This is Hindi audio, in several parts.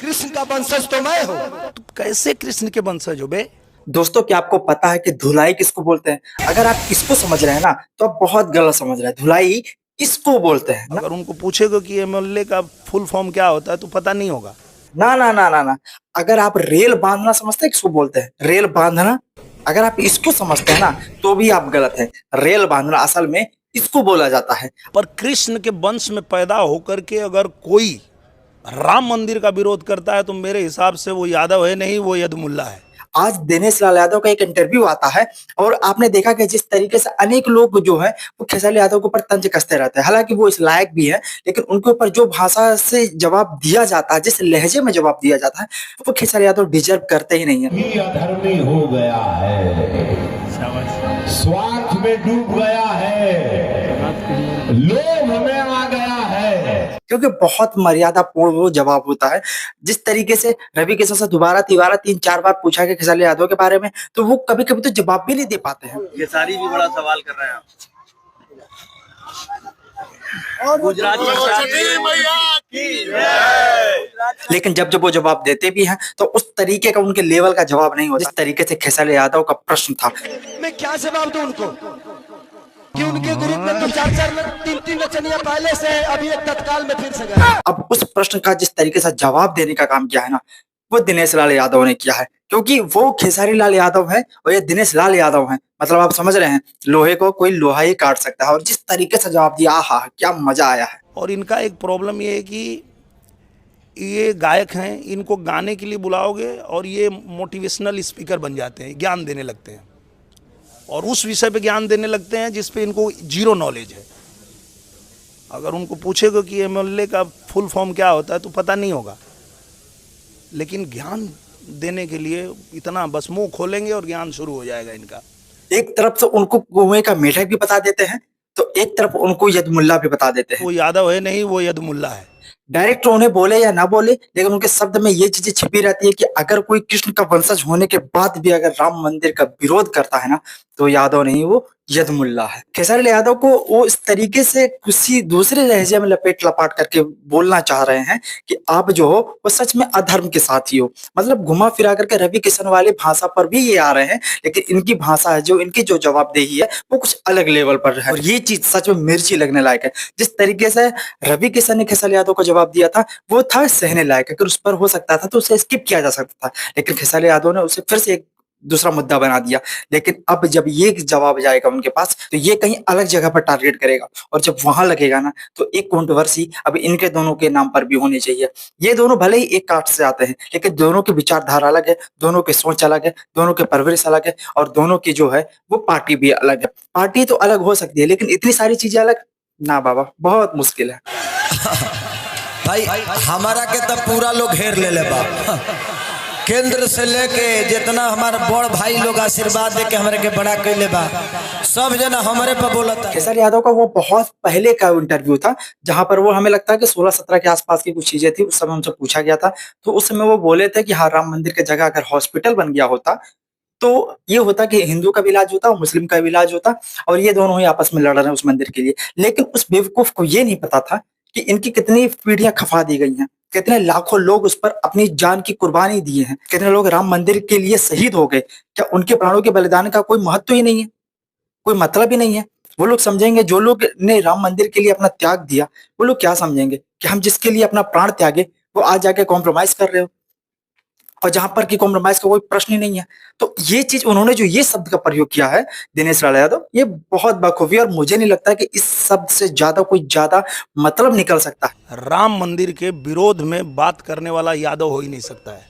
कृष्ण का वंशज तो मैं हूँ। तो कैसे कृष्ण के वंशज हो बे? दोस्तों, क्या आपको पता है कि धुलाई किसको बोलते हैं? अगर आप इसको समझ रहे हैं ना, तो आप बहुत गलत समझ रहे हैं। धुलाई किसको बोलते हैं ना? अगर उनको पूछेगा कि एमएलए का फुल फॉर्म क्या होता है तो पता नहीं होगा। ना ना ना ना ना। अगर आप रेल बांधना समझते हैं किसको बोलते हैं? रेल बांधना, अगर आप इसको समझते हैं ना, तो भी आप गलत हैं। रेल बांधना असल में इसको बोला जाता है। पर कृष्ण के वंश में पैदा होकर के अगर कोई राम मंदिर का विरोध करता है तो मेरे हिसाब से वो यादव है नहीं, वो यदुमुल्ला है। आज दिनेश लाल यादव का एक इंटरव्यू आता है और आपने देखा कि जिस तरीके से अनेक लोग जो है वो खेसारी यादव के ऊपर तंज कसते रहते हैं। हालांकि वो इस लायक भी है, लेकिन उनके ऊपर जो भाषा से जवाब दिया जाता है, जिस लहजे में जवाब दिया जाता है, वो खेसारी यादव डिजर्व करते ही नहीं है। ही अधर्मी हो गया है, स्वार्थ में डूब गया है, लोभ में आ गया है। क्योंकि बहुत मर्यादापूर्ण वो जवाब होता है। जिस तरीके से रवि किशन से दोबारा तिबारा 3-4 बार पूछा गया खेसारी यादव के बारे में, तो वो कभी कभी तो जवाब भी नहीं दे पाते हैं। खेसारी भी बड़ा सवाल कर रहे हैं। गुजरात लेकिन जब जब वो जवाब देते भी हैं तो उस तरीके का उनके लेवल का जवाब नहीं होता जिस तरीके से खेसारी यादव का प्रश्न था। मैं क्या जवाब दूं उनको कि उनके ग्रुप में तो 4-4 3-3 नचनिया पहले से है, अभी एक तत्काल में फिर से गए। अब उस प्रश्न का जिस तरीके से जवाब देने का काम किया है ना, वो दिनेश लाल यादव ने किया है। क्योंकि वो खेसारी लाल यादव है और ये दिनेश लाल यादव है। मतलब आप समझ रहे हैं, लोहे को कोई लोहा ही काट सकता है। और जिस तरीके से जवाब दिया, आहा क्या मजा आया है। और इनका एक प्रॉब्लम ये है कि ये गायक हैं, इनको गाने के लिए बुलाओगे और ये मोटिवेशनल स्पीकर बन जाते हैं, ज्ञान देने लगते हैं और उस विषय पे ज्ञान देने लगते हैं जिस पे इनको जीरो नॉलेज है। अगर उनको पूछेगा कि एमएलए का फुल फॉर्म क्या होता है तो पता नहीं होगा। लेकिन ज्ञान देने के लिए इतना बस मुंह खोलेंगे और ज्ञान शुरू हो जाएगा इनका। एक तरफ से उनको कुएं का मेढक भी बता देते हैं, तो एक तरफ उनको यदमुल्ला भी बता देते हैं। वो यादव है नहीं, वो यदुमुल्ला है। डायरेक्ट उन्हें बोले या ना बोले, लेकिन उनके शब्द में ये चीजें छिपी रहती है कि अगर कोई कृष्ण का वंशज होने के बाद भी अगर राम मंदिर का विरोध करता है ना, तो यादव नहीं, वो यदमुल्ला है। खेसारी लाल यादव को वो इस तरीके से किसी दूसरे लहजे में लपेट लपाट करके बोलना चाह रहे हैं कि आप जो हो वो सच में अधर्म के साथी हो। मतलब घुमा फिरा करके रवि किशन वाली भाषा पर भी ये आ रहे हैं, लेकिन इनकी भाषा है जो इनकी जो जवाबदेही है वो कुछ अलग लेवल पर है। और ये चीज सच में मिर्ची लगने लायक है। जिस तरीके से रवि किशन ने खेसारी यादव को जवाब दिया था, वो था सहने लायक। अगर उस पर हो सकता था तो उसे स्किप किया जा सकता था, लेकिन खेसारी यादव ने उसे फिर से एक दूसरा मुद्दा बना दिया। लेकिन अब जब ये जवाब जाएगा उनके पास, तो ये कहीं अलग जगह पर टारगेट करेगा और जब वहां लगेगा ना, तो एक कंट्रोवर्सी अब इनके दोनों के नाम पर भी होनी चाहिए। ये दोनों भले ही एक कास्ट से आते हैं, लेकिन दोनों की विचारधारा अलग है, दोनों की सोच अलग है, दोनों की परवरिश अलग है और दोनों की जो है वो पार्टी भी अलग है। पार्टी तो अलग हो सकती है, लेकिन इतनी सारी चीजें अलग ना बाबा, बहुत मुश्किल है। भाई हमारा के तो पूरा लोग घेर ले ले बा, केंद्र से लेके जितना हमारे बड़ भाई लोग आशीर्वाद दे के हमारे के बड़ा कैले बा, सब जना हमारे पे बोलता। खेसारी यादव का वो बहुत पहले का इंटरव्यू था, जहां पर वो हमें लगता है कि 16-17 के आसपास की कुछ चीजें थी। उस समय उनसे पूछा गया था, तो उस समय वो बोले थे कि हाँ, राम मंदिर की जगह अगर हॉस्पिटल बन गया होता तो ये होता कि हिंदू का भी इलाज होता और मुस्लिम का भी इलाज होता और ये दोनों ही आपस में लड़ रहे हैं उस मंदिर के लिए। लेकिन उस बेवकूफ को ये नहीं पता था कि इनकी कितनी पीढ़ियां खफा दी गई हैं, कितने लाखों लोग उस पर अपनी जान की कुर्बानी दिए हैं, कितने लोग राम मंदिर के लिए शहीद हो गए। क्या उनके प्राणों के बलिदान का कोई महत्व ही नहीं है, कोई मतलब ही नहीं है? वो लोग समझेंगे, जो लोग ने राम मंदिर के लिए अपना त्याग दिया, वो लोग क्या समझेंगे कि हम जिसके लिए अपना प्राण त्यागे वो आज जाके कॉम्प्रोमाइज कर रहे हो, और जहां पर कि कॉम्प्रोमाइज का कोई प्रश्न ही नहीं है। तो ये चीज उन्होंने जो ये शब्द का प्रयोग किया है दिनेश लाल यादव, ये बहुत बखूबी, और मुझे नहीं लगता कि इस शब्द से ज्यादा कोई ज्यादा मतलब निकल सकता है। राम मंदिर के विरोध में बात करने वाला यादव हो ही नहीं सकता है,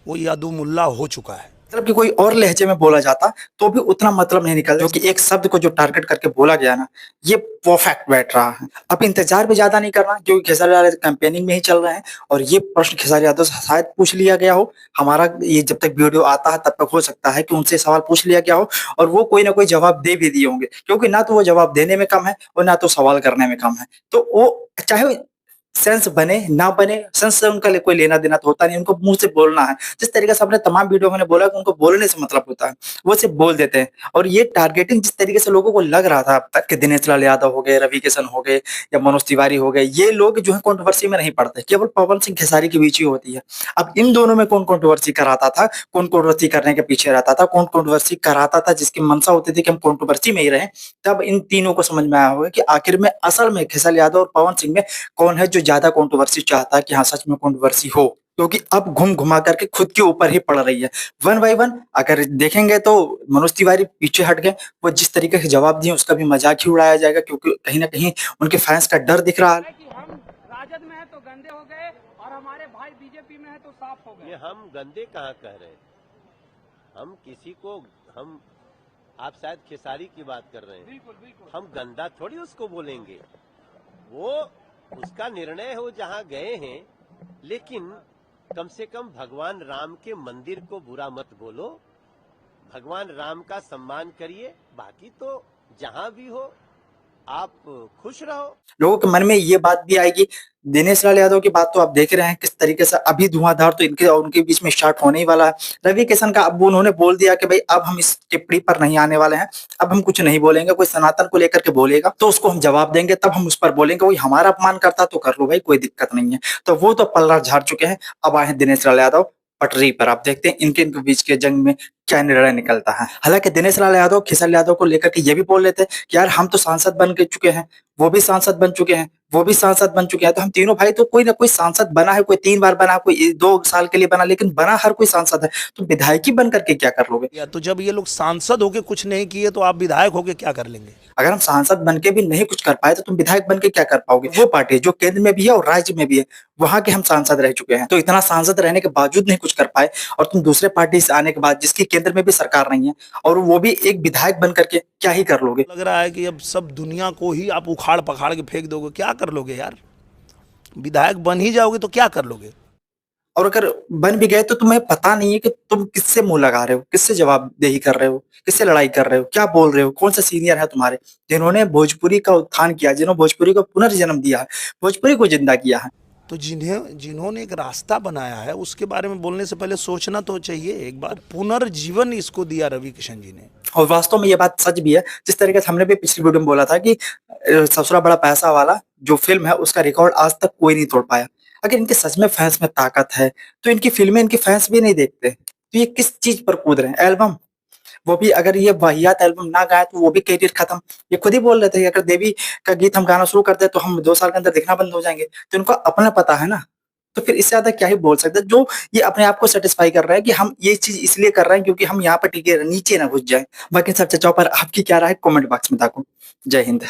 वो यादुमुल्ला हो चुका है। मतलब कि कोई और लहजे में बोला जाता तो भी उतना मतलब नहीं निकल, क्योंकि एक शब्द को जो टारगेट करके बोला गया ना, ये परफेक्ट बैठ रहा है। अब इंतजार भी ज्यादा नहीं करना, क्योंकि खेसारी यादव कैंपेनिंग में ही चल रहे हैं और ये प्रश्न खेसारी यादव से शायद पूछ लिया गया हो। हमारा ये जब तक वीडियो आता है तब तक हो सकता है कि उनसे सवाल पूछ लिया गया हो और वो कोई ना कोई जवाब दे भी दिए होंगे, क्योंकि ना तो वो जवाब देने में कम है और ना तो सवाल करने में कम है। तो वो चाहे सेंस बने ना बने, सेंस से उनका कोई लेना देना तो होता नहीं, उनको मुंह से बोलना है। जिस तरीके से अपने तमाम वीडियो में बोला कि उनको बोलने से मतलब होता है, वो सिर्फ बोल देते हैं। और ये टारगेटिंग जिस तरीके से लोगों को लग रहा था अब तक कि दिनेश लाल यादव हो गए, रवि किशन हो गए या मनोज तिवारी हो गए, ये लोग जो है कंट्रोवर्सी में नहीं पड़ते, केवल पवन सिंह खेसारी के बीच ही होती है। अब इन दोनों में कौन कंट्रोवर्सी कराता था, कौन कंट्रोवर्सी करने के पीछे रहता था, कौन कंट्रोवर्सी कराता था जिसकी मंशा होती थी कि हम कंट्रोवर्सी में ही रहें, तब इन तीनों को समझ में आया होगा कि आखिर में असल में खेसारी यादव और पवन सिंह में कौन है जो ज्यादा कंट्रोवर्सी चाहता है कि हाँ सच में कंट्रोवर्सी हो। क्योंकि अब घूम घुमा करके खुद के ऊपर ही पड़ रही है। वन बाय वन अगर देखेंगे तो मनोज तिवारी पीछे हट गए, वो जिस तरीके से जवाब दिए उसका भी मजाक ही उड़ाया जाएगा, क्योंकि कहीं ना कहीं उनके फैंस का डर दिख रहा है। कि हम राजद में है तो गंदे हो गए और हमारे भाई बीजेपी में है तो साफ हो गए। ये हम गंदे कहाँ कह रहे हैं? हम किसी को हम आप शायद खेसारी की बात कर रहे हैं। बिल्कुल बिल्कुल। हम गंदा थोड़ी उसको बोलेंगे, वो उसका निर्णय हो जहाँ गए हैं, लेकिन कम से कम भगवान राम के मंदिर को बुरा मत बोलो, भगवान राम का सम्मान करिए, बाकी तो जहाँ भी हो आप खुश रहो। लोगों के मन में ये बात भी आएगी। दिनेश लाल यादव की बात तो आप देख रहे हैं किस तरीके से अभी धुआंधार तो इनके और उनके बीच में स्टार्ट होने ही वाला है। रवि किशन का अब उन्होंने बोल दिया कि भाई अब हम इस टिप्पणी पर नहीं आने वाले हैं, अब हम कुछ नहीं बोलेंगे, कोई सनातन को लेकर के बोलेगा तो उसको हम जवाब देंगे, तब हम उस पर बोलेंगे। कोई हमारा अपमान करता तो कर लो भाई, कोई दिक्कत नहीं है। तो वो तो पल्ला झाड़ चुके हैं, अब आए हैं दिनेश लाल यादव पटरी पर। आप देखते हैं इनके बीच के जंग में क्या निर्णय निकलता है। हालांकि दिनेश लाल यादव खेसारी यादव को लेकर के ये भी बोल लेते हैं कि यार हम तो सांसद बन के चुके हैं, वो भी सांसद बन चुके हैं, वो भी सांसद बन चुके हैं, तो हम तीनों भाई तो कोई ना कोई सांसद बना है, कोई 3 बार बना, कोई 2 साल के लिए बना, लेकिन बना हर कोई सांसद है। तो विधायकी बन करके क्या कर लोगे? या तो जब ये लोग सांसद होके कुछ नहीं किए तो आप विधायक होके क्या कर लेंगे? अगर हम सांसद बन के भी नहीं कुछ कर पाए तो तुम विधायक बन के क्या कर पाओगे? वो पार्टी जो केंद्र में भी है और राज्य में भी है, वहां के हम सांसद रह चुके हैं, तो इतना सांसद रहने के बावजूद नहीं कुछ कर पाए, और तुम दूसरे पार्टी से आने के बाद जिसकी केंद्र में भी सरकार नहीं है और वो भी एक विधायक बन करके क्या ही कर लोगे? लग रहा है कि अब सब दुनिया को ही आप उखाड़ पखाड़ के फेंक दोगे, क्या कर लोगे यार? विधायक बन ही जाओगे तो क्या कर लोगे? और अगर बन भी गए तो तुम्हें पता नहीं है कि तुम किससे मुंह लगा रहे हो, किससे जवाबदेही कर रहे हो, किससे लड़ाई कर रहे हो, क्या बोल रहे हो, कौन सा सीनियर है तुम्हारे जिन्होंने भोजपुरी का उत्थान किया, जिन्होंने भोजपुरी को पुनर्जन्म दिया है, भोजपुरी को जिंदा किया है। तो जिन्होंने एक रास्ता बनाया है उसके बारे में बोलने से पहले सोचना तो चाहिए एक बार। पुनर्जीवन इसको दिया रवि किशन जी ने। और वास्तव में ये बात सच भी है, जिस तरीके से हमने भी पिछली वीडियो में बोला था कि ससुरा बड़ा पैसा वाला जो फिल्म है उसका रिकॉर्ड आज तक कोई नहीं तोड़ पाया। अगर इनके सच में फैंस में ताकत है तो इनकी फिल्में इनके फैंस भी नहीं देखते, तो ये किस चीज पर कूद रहे हैं? एल्बम, वो भी अगर ये वाहियात एल्बम ना गाए तो वो भी कैरियर खत्म। ये खुद ही बोल रहे थे कि अगर देवी का गीत हम गाना शुरू कर दे तो हम 2 साल के अंदर दिखना बंद हो जाएंगे। तो इनको अपना पता है ना, तो फिर इससे ज्यादा क्या ही बोल सकते हैं? जो ये अपने आप को सेटिस्फाई कर रहा है कि हम ये चीज इसलिए कर रहे हैं क्योंकि हम यहाँ पर टिके नीचे ना घुस जाए। बाकी सब चर्चाओं पर आपकी क्या राय है कमेंट बॉक्स में ताको। जय हिंद।